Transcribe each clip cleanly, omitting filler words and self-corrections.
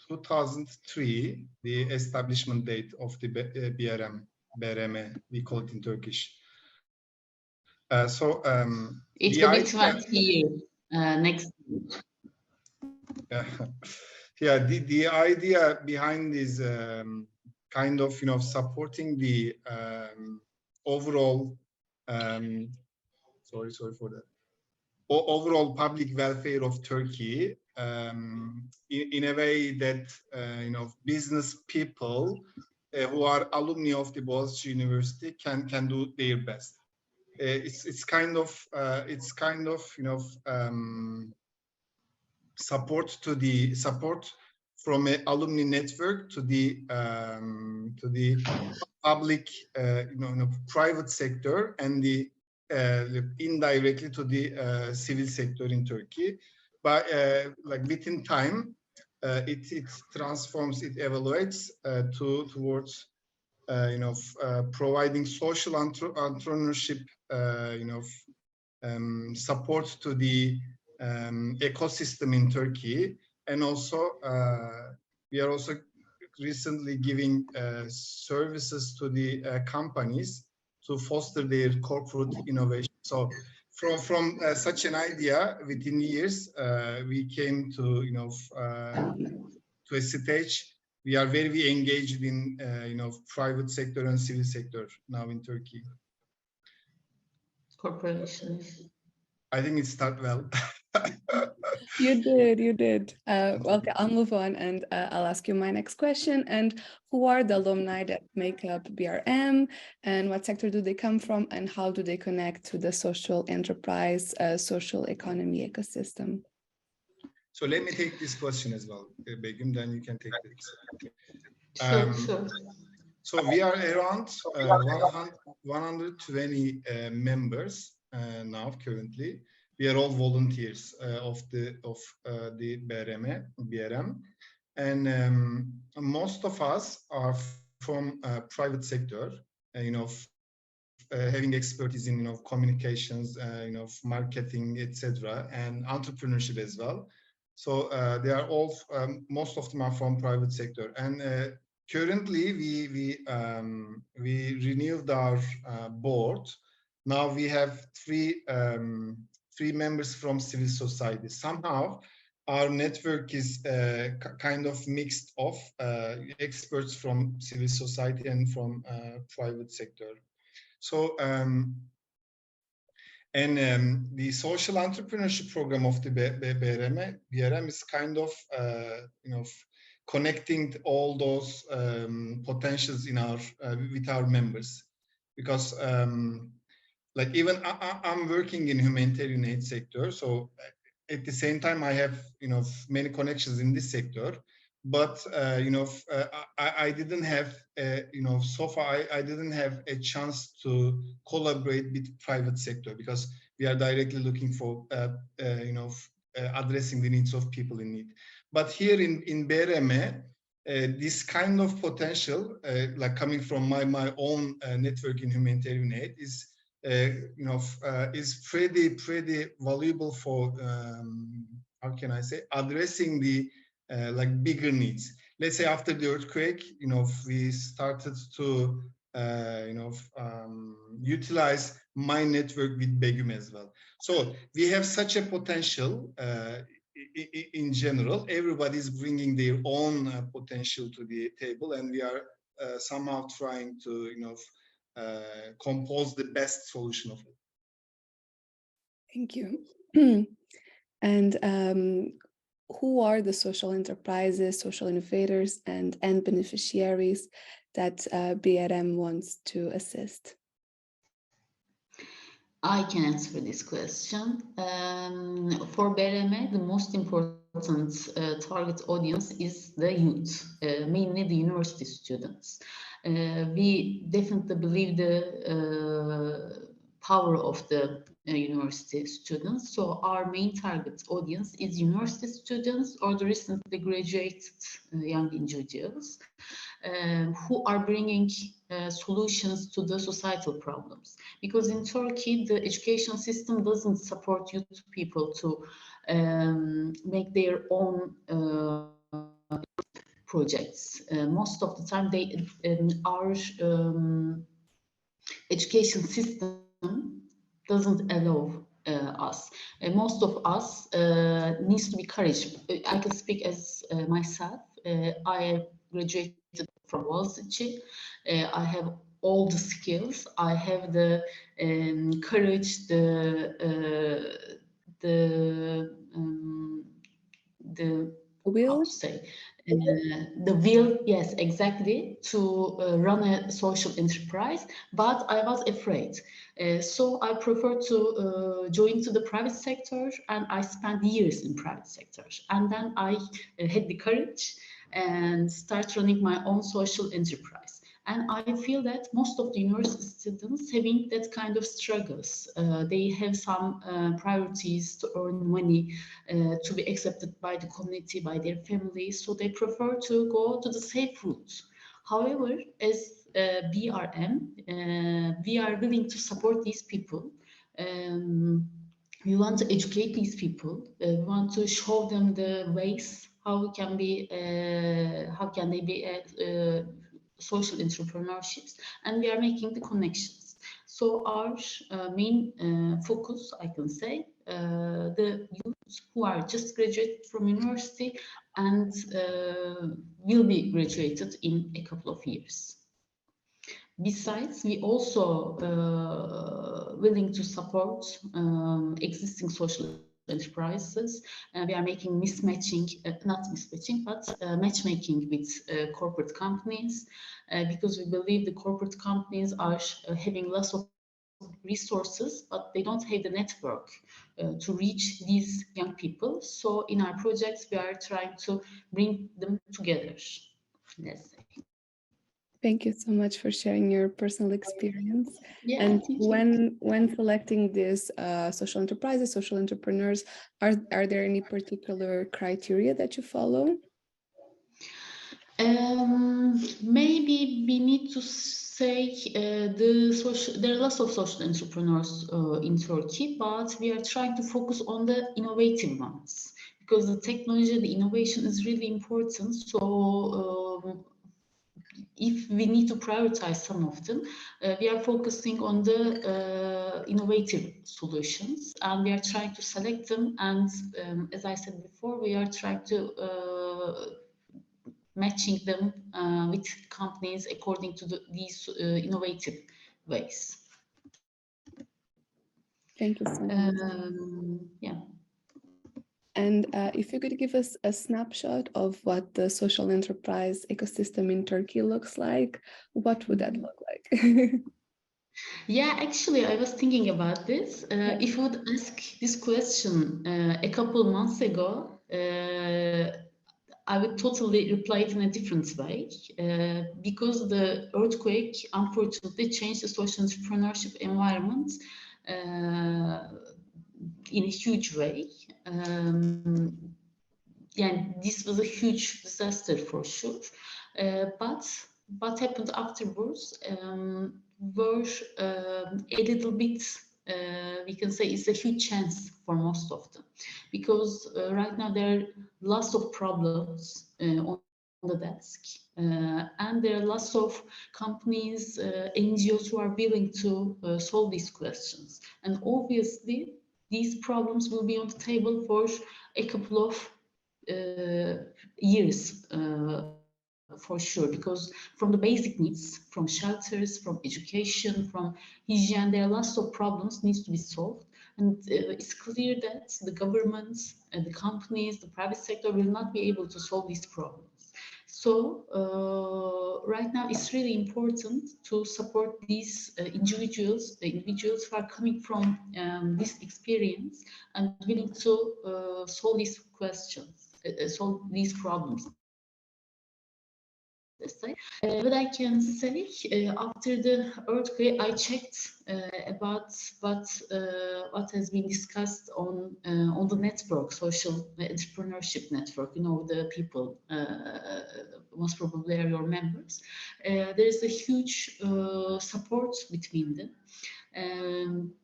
2003, the establishment date of the BRM, we call it in Turkish. It will be 20 years next year. Yeah, the idea behind this kind of, supporting the overall, sorry for that, overall public welfare of Turkey, in a way that, business people who are alumni of the Bogazici University can do their best. It's kind of support from an alumni network to the public, private sector, and the indirectly to the civil sector in Turkey. But like within time, it transforms, it evaluates towards providing social entrepreneurship, support to the ecosystem in Turkey, and also we are also recently giving services to the companies to foster their corporate innovation. So from such an idea, within years, we came to to a stage. We are very engaged in private sector and civil sector now in Turkey. Corporations. I think it started well. You did. Well, I'll move on, and I'll ask you my next question. And who are the alumni that make up BRM, and what sector do they come from, and how do they connect to the social enterprise, social economy ecosystem? So let me take this question as well, Begüm, then you can take this. Sure. So we are around 120 members now currently. We are all volunteers of the BRM, and most of us are from private sector, having expertise in communications, marketing, etc., and entrepreneurship as well. So they are all, most of them are from private sector, and currently we renewed our board. Now we have three members from civil society. Somehow our network is kind of mixed of experts from civil society and from private sector. So the social entrepreneurship program of the BRM is kind of connecting all those potentials in our with our members, because like even I'm working in humanitarian aid sector, so at the same time I have many connections in this sector, but I didn't have so far I didn't have a chance to collaborate with private sector, because we are directly looking for addressing the needs of people in need. But here in BRM, this kind of potential, like coming from my own network in humanitarian aid, is pretty valuable for how can I say, addressing the like bigger needs. Let's say after the earthquake, we started to utilize my network with Begüm as well. So we have such a potential. In general, everybody is bringing their own potential to the table, and we are somehow trying to compose the best solution of it. Thank you. And who are the social enterprises, social innovators, and end beneficiaries that BRM wants to assist? I can answer this question. For BRM, the most important target audience is the youth, mainly the university students. We definitely believe the power of the university students. So our main target audience is university students or the recently graduated young individuals who are bringing solutions to the societal problems. Because in Turkey, the education system doesn't support youth people to make their own projects. Most of the time, our education system doesn't allow us. Most of us needs to be courage. I can speak as myself. I graduated from Bogazici. I have all the skills. I have the courage, the will? How to say, the will, yes, exactly, to run a social enterprise, but I was afraid. So I prefer to join to the private sector, and I spent years in private sector. And then I had the courage and start running my own social enterprise. And I feel that most of the university students having that kind of struggles. They have some priorities to earn money, to be accepted by the community, by their family. So they prefer to go to the safe route. However, as BRM, we are willing to support these people. We want to educate these people. We want to show them the ways how can they be social entrepreneurships, and we are making the connections. So our main focus, I can say, the youth who are just graduated from university and will be graduated in a couple of years. Besides, we also willing to support existing social enterprises. We are making not mismatching, but matchmaking with corporate companies, because we believe the corporate companies are having lots of resources, but they don't have the network to reach these young people. So in our projects, we are trying to bring them together, let's say. Thank you so much for sharing your personal experience. Yeah, and when selecting these social enterprises, social entrepreneurs, are there any particular criteria that you follow? Maybe we need to say there are lots of social entrepreneurs in Turkey, but we are trying to focus on the innovative ones, because the technology, the innovation is really important. So if we need to prioritize some of them, we are focusing on the innovative solutions, and we are trying to select them. And as I said before, we are trying to matching them with companies according to these innovative ways. Thank you so much. Yeah. And if you could give us a snapshot of what the social enterprise ecosystem in Turkey looks like, what would that look like? Yeah, actually, I was thinking about this. If you would ask this question a couple months ago, I would totally reply it in a different way, because the earthquake unfortunately changed the social entrepreneurship environment in a huge way. Yeah, this was a huge disaster for sure. But what happened afterwards were a little bit, we can say it's a huge chance for most of them, because right now there are lots of problems on the desk, and there are lots of companies, NGOs who are willing to solve these questions. And obviously, these problems will be on the table for a couple of years for sure, because from the basic needs, from shelters, from education, from hygiene, there are lots of problems needs to be solved. And it's clear that the government, the companies, the private sector will not be able to solve these problems. So right now it's really important to support these individuals who are coming from this experience and willing to solve these questions, solve these problems. But I can say, after the earthquake, I checked about what has been discussed on the network, social entrepreneurship network. You know, the people most probably are your members. There is a huge support between them.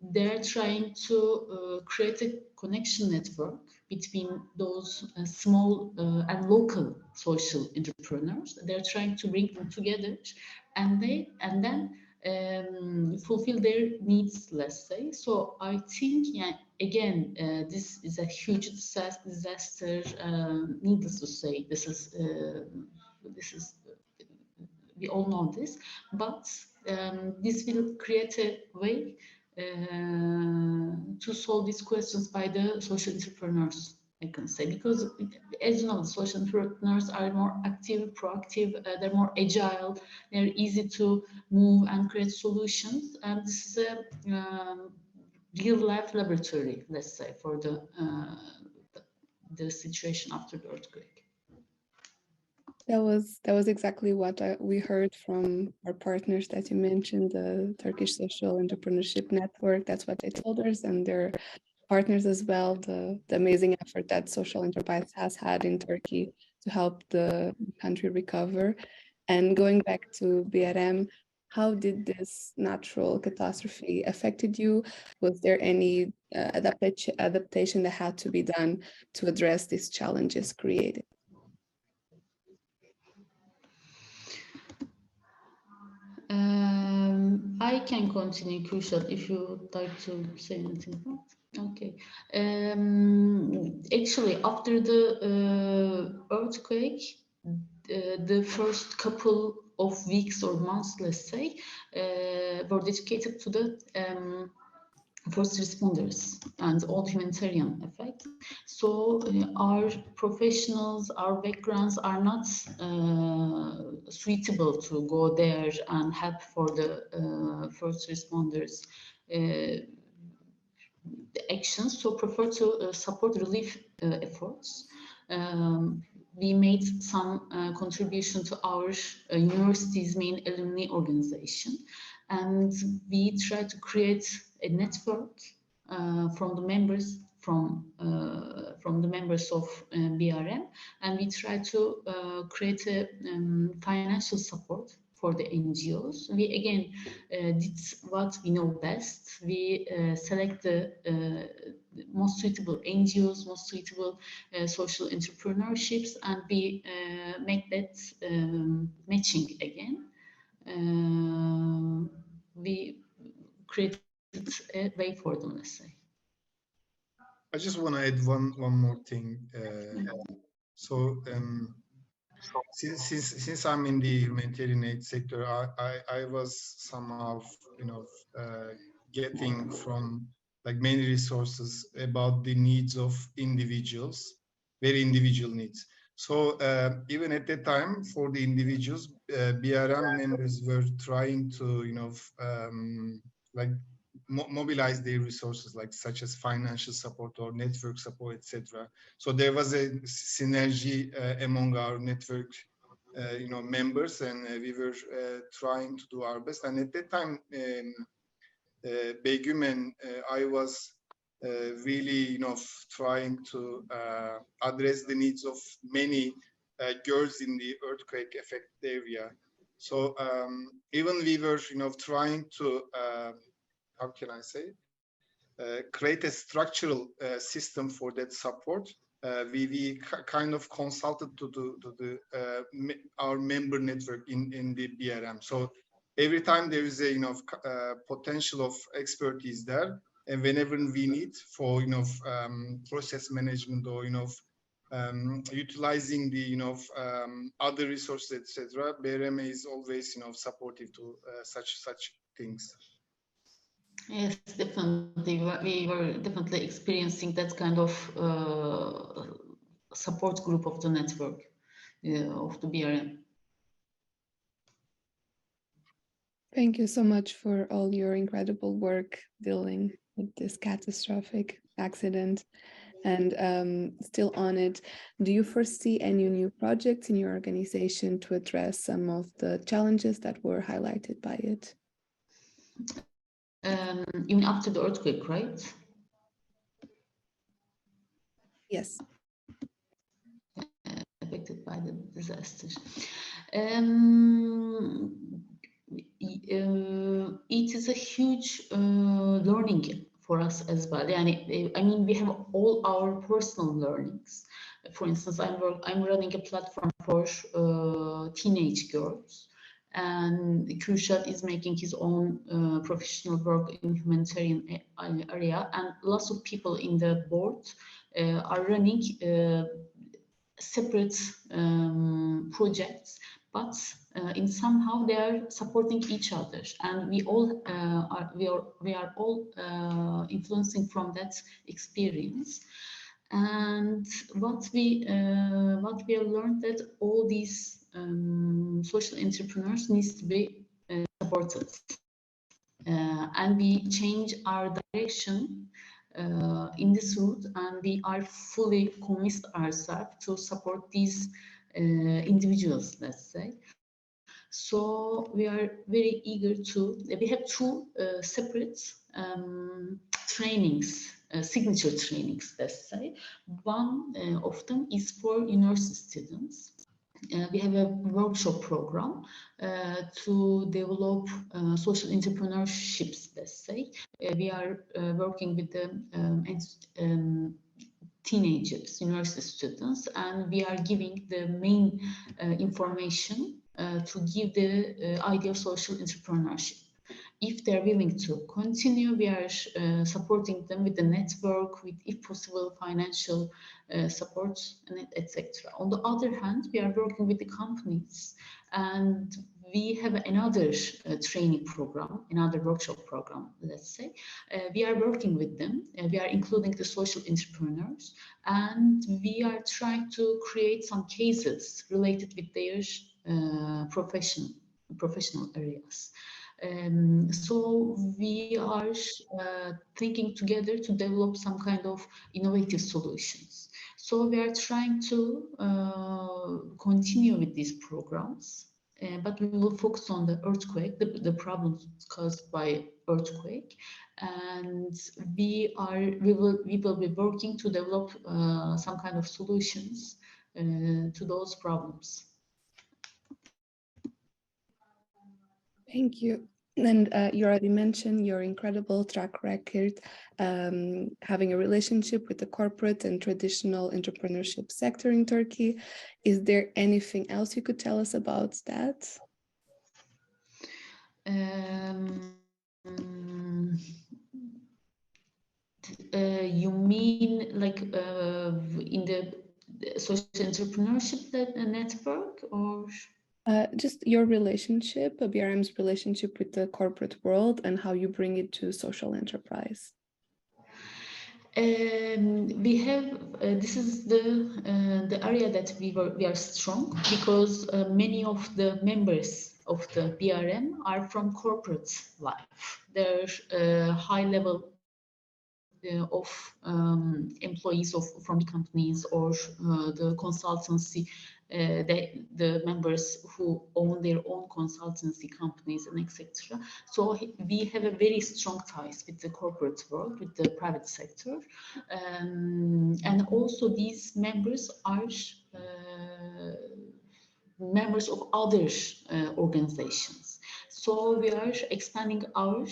They're trying to create a connection network between those small and local social entrepreneurs. They're trying to bring them together, and then fulfill their needs, let's say. So I think, yeah, again, this is a huge disaster. Needless to say, this is we all know this, but this will create a way to solve these questions by the social entrepreneurs, I can say, because as you know, the social entrepreneurs are more active, proactive, they're more agile, they're easy to move and create solutions, and this is a real life laboratory, let's say, for the situation after the earthquake. That was exactly what we heard from our partners that you mentioned, the Turkish Social Entrepreneurship Network. That's what they told us, and their partners as well, the amazing effort that social enterprise has had in Turkey to help the country recover. And going back to BRM, how did this natural catastrophe affected you? Was there any adaptation that had to be done to address these challenges created? I can continue, Kürşad, if you would like to say anything. Okay. Actually, after the earthquake, the first couple of weeks or months, let's say, were dedicated to the first responders and all humanitarian effect. So our professionals, our backgrounds are not suitable to go there and help for the first responders actions, so prefer to support relief efforts. We made some contribution to our university's main alumni organization, and we try to create a network from the members of BRM, and we try to create a financial support for the NGOs. We again did what we know best. We select the most suitable NGOs, most suitable social entrepreneurships, and we make that matching again. We created a way for them, let's say. I just want to add one more thing. Since I'm in the humanitarian aid sector, I was somehow, getting from like many resources about the needs of individuals, very individual needs. So even at that time, for the individuals, BRM members were trying to, mobilize their resources, like such as financial support or network support, etc. So there was a synergy among our network, members, and we were trying to do our best. And at that time, Begüm and I was really, trying to address the needs of many girls in the earthquake affected area. So even we were, trying to how can I say, create a structural system for that support. We kind of consulted to our member network in the BRM. So every time there is a potential of expertise there, and whenever we need for process management or utilizing the other resources, etc., BRM is always supportive to such things. Yes, definitely. We were definitely experiencing that kind of support group of the network of the BRM. Thank you so much for all your incredible work dealing with this catastrophic accident. And still on it, do you foresee any new projects in your organization to address some of the challenges that were highlighted by it? Even after the earthquake, right? Yes. Affected by the disaster. It is a huge learning for us as well. Yani, I mean, we have all our personal learnings. For instance, I'm running a platform for teenage girls, and Kürşad is making his own professional work in humanitarian area, and lots of people in the board are running separate projects, but in somehow they are supporting each other, and we are all influencing from that experience. And what we have learned that all these social entrepreneurs needs to be supported, and we change our direction in this route, and we are fully convinced ourselves to support these individuals, let's say. So we are very eager to. We have two separate trainings. Signature trainings, let's say. One of them is for university students. We have a workshop program to develop social entrepreneurships, let's say. We are working with the teenagers, university students, and we are giving the main information to give the idea of social entrepreneurship. If they're willing to continue, we are supporting them with the network, with, if possible, financial support, etc. On the other hand, we are working with the companies, and we have another training program, another workshop program, let's say. We are working with them. We are including the social entrepreneurs, and we are trying to create some cases related with their professional areas. So we are thinking together to develop some kind of innovative solutions. So we are trying to continue with these programs, but we will focus on the earthquake, the problems caused by earthquake, and we will be working to develop some kind of solutions to those problems. Thank you. And you already mentioned your incredible track record, having a relationship with the corporate and traditional entrepreneurship sector in Turkey. Is there anything else you could tell us about that? You mean like in the social entrepreneurship network, or? Just your relationship, BRM's relationship with the corporate world, and how you bring it to social enterprise. We have this is the area that we are strong, because many of the members of the BRM are from corporate life. They're high level of employees from the companies, or the consultancy. The members who own their own consultancy companies and etc. So we have a very strong ties with the corporate world, with the private sector, and also these members are members of other organizations. So we are expanding our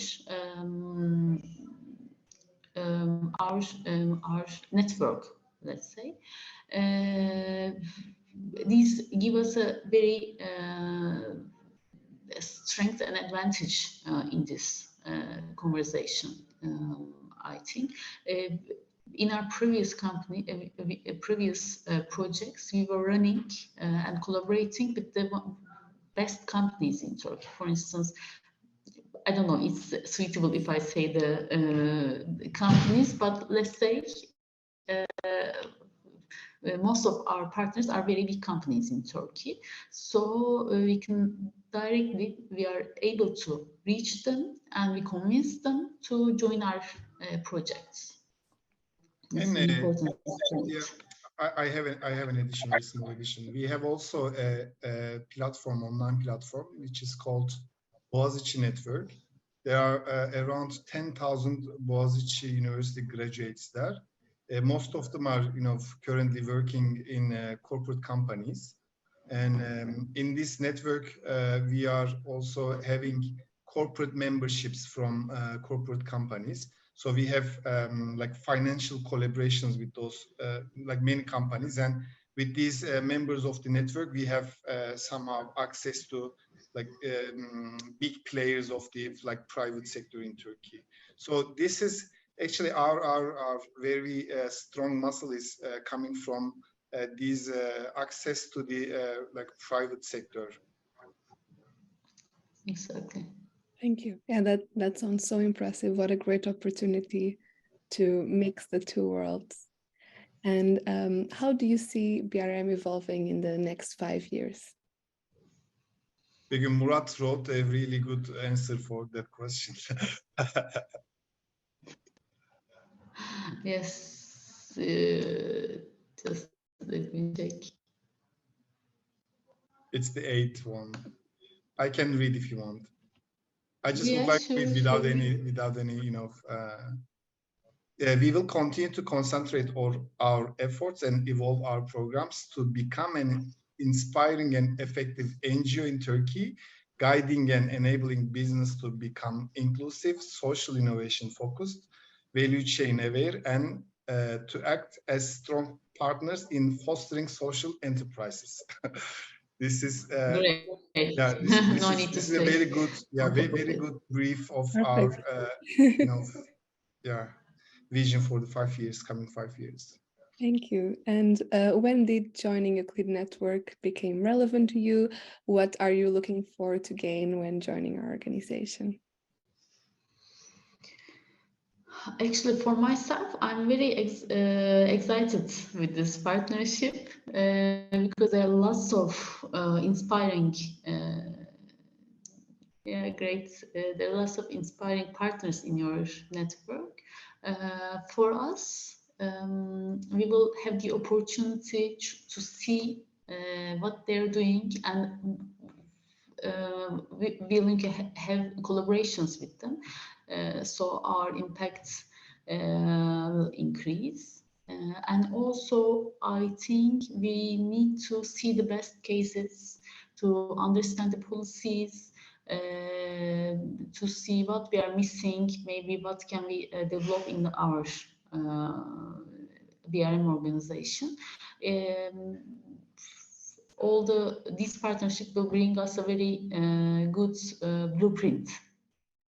network, let's say. These give us a very strength and advantage in this conversation, I think. In our previous company, previous projects, we were running and collaborating with the best companies in Turkey. For instance, I don't know, it's suitable if I say the companies, but let's say most of our partners are very big companies in Turkey. So we are able to reach them, and we convince them to join our projects. And, yeah, I have an small addition. We have also a platform, online platform, which is called Bogazici Network. There are around 10,000 Bogazici University graduates there. Most of them are, currently working in corporate companies. And in this network, we are also having corporate memberships from corporate companies. So we have like financial collaborations with those like many companies, and with these members of the network, we have somehow access to like big players of the like private sector in Turkey. So this is actually our very strong muscle is coming from these access to the like private sector. Exactly. Thank you. Yeah, that sounds so impressive. What a great opportunity to mix the two worlds. And how do you see BRM evolving in the next 5 years? Begüm, Murat wrote a really good answer for that question. Yes, just let me check. It's the 8th one. I can read if you want. I just Yeah, would like sure, to read without sure. any, you know, we will continue to concentrate on our efforts and evolve our programs to become an inspiring and effective NGO in Turkey, guiding and enabling business to become inclusive, social innovation focused, value chain aware, and to act as strong partners in fostering social enterprises. This is Great. yeah, No need to this is a very stay good, yeah, on top of very it. good brief of our Perfect. you know, yeah, vision for the 5 years, coming 5 years. Thank you. And when did joining a CLID network become relevant to you? What are you looking for to gain when joining our organization? Actually, for myself, I'm very excited with this partnership because there are lots of inspiring, yeah, great. There are lots of inspiring partners in your network. For us, we will have the opportunity to see what they're doing, and we will have collaborations with them. So our impact will increase. And also, I think we need to see the best cases, to understand the policies, to see what we are missing, maybe what can we develop in our BRM organization. This partnership will bring us a very good blueprint